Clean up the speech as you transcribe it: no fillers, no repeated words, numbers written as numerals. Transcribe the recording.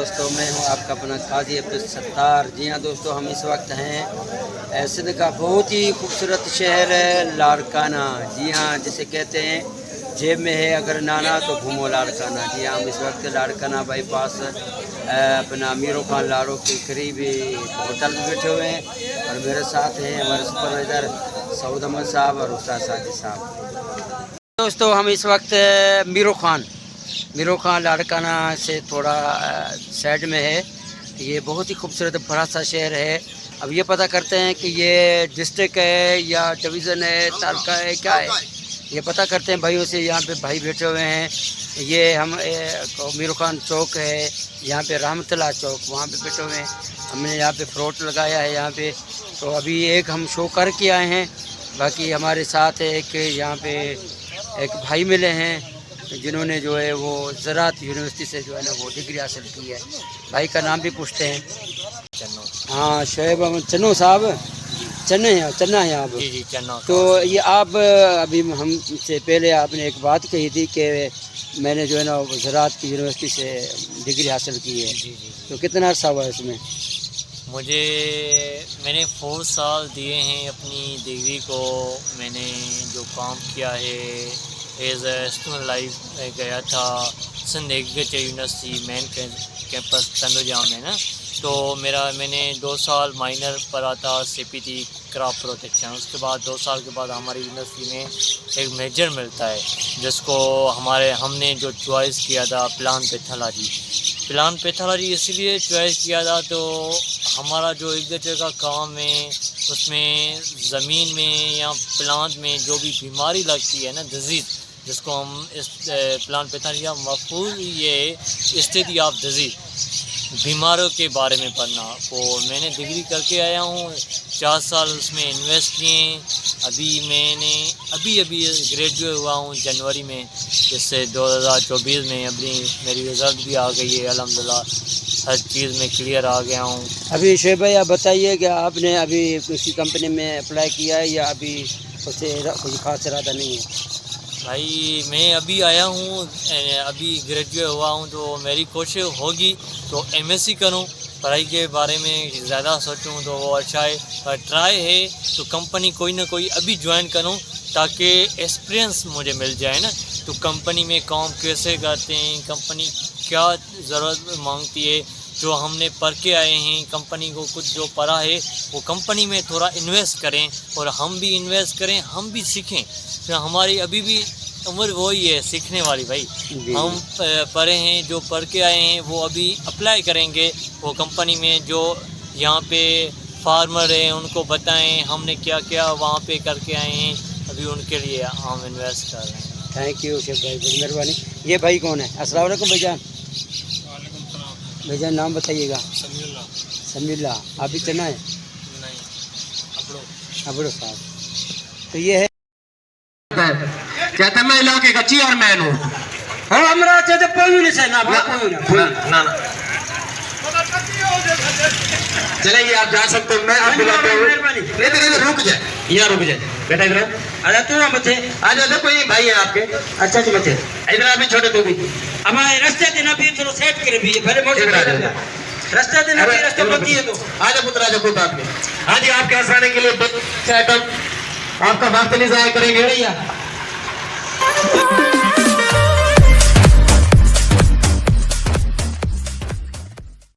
دوستوں، میں ہوں آپ کا اپنا قاضی عبدالستار۔ جی ہاں دوستوں، ہم اس وقت ہیں سندھ کا بہت ہی خوبصورت شہر لاڑکانہ۔ جی ہاں، جسے کہتے ہیں جیب میں ہے اگر نانا تو گھومو لاڑکانہ۔ جی ہاں، ہم اس وقت لاڑکانہ بائی پاس اپنا میرو خان لاڑو کے قریب ہوٹل میں بیٹھے ہوئے ہیں، اور میرے ساتھ ہیں ہمارے سپروائزر سعود احمد صاحب اور استاد ساجد صاحب۔ دوستو، ہم اس وقت میرو خان لاڑکانہ سے تھوڑا سائڈ میں ہے۔ یہ بہت ہی خوبصورت بڑا سا شہر ہے۔ اب یہ پتہ کرتے ہیں کہ یہ ڈسٹرکٹ ہے یا ڈویژن ہے، تعلقہ ہے، کیا ہے، یہ پتہ کرتے ہیں بھائیوں سے۔ یہاں پہ بھائی بیٹھے ہوئے ہیں۔ یہ ہم میرو خان چوک ہے، یہاں پہ رحمت اللہ چوک، وہاں پہ بیٹھے ہوئے ہیں۔ ہم نے یہاں پہ فروٹ لگایا ہے یہاں پہ، تو ابھی ایک ہم شو کر کے آئے ہیں۔ باقی ہمارے ساتھ ایک یہاں پہ ایک بھائی ملے ہیں جنہوں نے جو ہے وہ زراعت یونیورسٹی سے جو ہے نا وہ ڈگری حاصل کی ہے۔ بھائی کا نام بھی پوچھتے ہیں۔ ہاں، شعیب احمد چنو صاحب، چنا ہے آپ؟ جی چنا۔ تو یہ آپ ابھی ہم سے پہلے آپ نے ایک بات کہی تھی کہ میں نے جو ہے نا زراعت کی یونیورسٹی سے ڈگری حاصل کی ہے۔ جی تو کتنا عرصہ ہوا اس میں؟ میں نے 4 سال دیے ہیں اپنی ڈگری کو۔ میں نے جو کام کیا ہے ایز اے اسٹوڈنٹ لائف میں گیا تھا سندھ ایگریکلچر یونیورسٹی مین کیمپس تندرجام میں نا۔ تو میں نے 2 سال مائنر پڑھا تھا CPT کراپ پروٹیکشن۔ اس کے بعد 2 سال کے بعد ہماری یونیورسٹی میں ایک میجر ملتا ہے جس کو ہم نے جو چوائس کیا تھا پلان پیتھالوجی اس لیے چوائس کیا تھا تو ہمارا جو ایگریکلچر کا کام ہے اس میں زمین میں یا پلانٹ میں جو بھی بیماری لگتی ہے نا ڈزیز، جس کو ہم اس پلانٹ پیتھالوجی کا مفہوم یہ اسٹڈی آف ڈزیز، بیماروں کے بارے میں پڑھنا۔ وہ میں نے ڈگری کر کے آیا ہوں، 4 سال اس میں انویسٹ کیے ہیں۔ ابھی گریجویٹ ہوا ہوں جنوری میں، جس سے 2024 میں میری رزلٹ بھی آ گئی ہے الحمدللہ، ہر چیز میں کلیئر آ گیا ہوں۔ ابھی شعیب بھائی آپ بتائیے کہ آپ نے ابھی کسی کمپنی میں اپلائی کیا ہے یا ابھی اسے کوئی خاص ارادہ نہیں ہے؟ بھائی میں ابھی آیا ہوں، ابھی گریجویٹ ہوا ہوں، تو میری کوشش ہوگی تو MSc کروں، پڑھائی کے بارے میں زیادہ سوچوں تو وہ اچھا ہے، پر ٹرائی ہے تو کمپنی کوئی نہ کوئی ابھی جوائن کروں تاکہ ایکسپیرینس مجھے مل جائے نا۔ تو کمپنی میں کام کیسے کرتے ہیں، کمپنی کیا ضرورت مانگتی ہے، جو ہم نے پڑھ کے آئے ہیں کمپنی کو کچھ جو پڑھا ہے وہ کمپنی میں تھوڑا انویسٹ کریں، اور ہم بھی انویسٹ کریں، ہم بھی سیکھیں۔ ہماری ابھی بھی عمر وہی ہے سیکھنے والی بھائی۔ ہم پڑھے ہیں، جو پڑھ کے آئے ہیں وہ ابھی اپلائی کریں گے وہ کمپنی میں، جو یہاں پہ فارمر ہیں ان کو بتائیں ہم نے کیا کیا وہاں پہ کر کے آئے ہیں، ابھی ان کے لیے ہم انویسٹ کر رہے ہیں۔ تھینک یو شیخ بھائی، بڑی مہربانی۔ یہ بھائی کون ہے؟ السلام علیکم بھائی جان۔ وعلیکم السلام۔ بھائی جان نام بتائیے گا۔ سمیع اللہ۔ آپ بھی چنا ہے؟ نہیں، ابڑو صاحب۔ تو یہ ہے کہتے میں علاقے کا چیئرمین ہوں۔ ہمارا چاہتے پوئی نہیں سے نا نا چلیں یہ آپ جا سکتے ہیں، میں آپ بلاتے ہوں۔ ادھر رک جائے، یہاں رک جائے بیٹا، ادھر اچھا تو متے آ جاؤ، دیکھو یہ بھائی ہے آپ کے۔ اچھا جی متے ادھر آپ بھی چھوٹے تو بھی ہمارے رستے دے نہ بھی تھوڑا سیٹ کرے بھی بھلے موٹر رستے دے نہ بھی رستہ بندی ہے تو آ جاؤ پتر، آ جاؤ کوئی بات نہیں۔ ہاں جی، آپ کے آسانے کے لیے آپ کا وقت نہیں ضائع کریں گے۔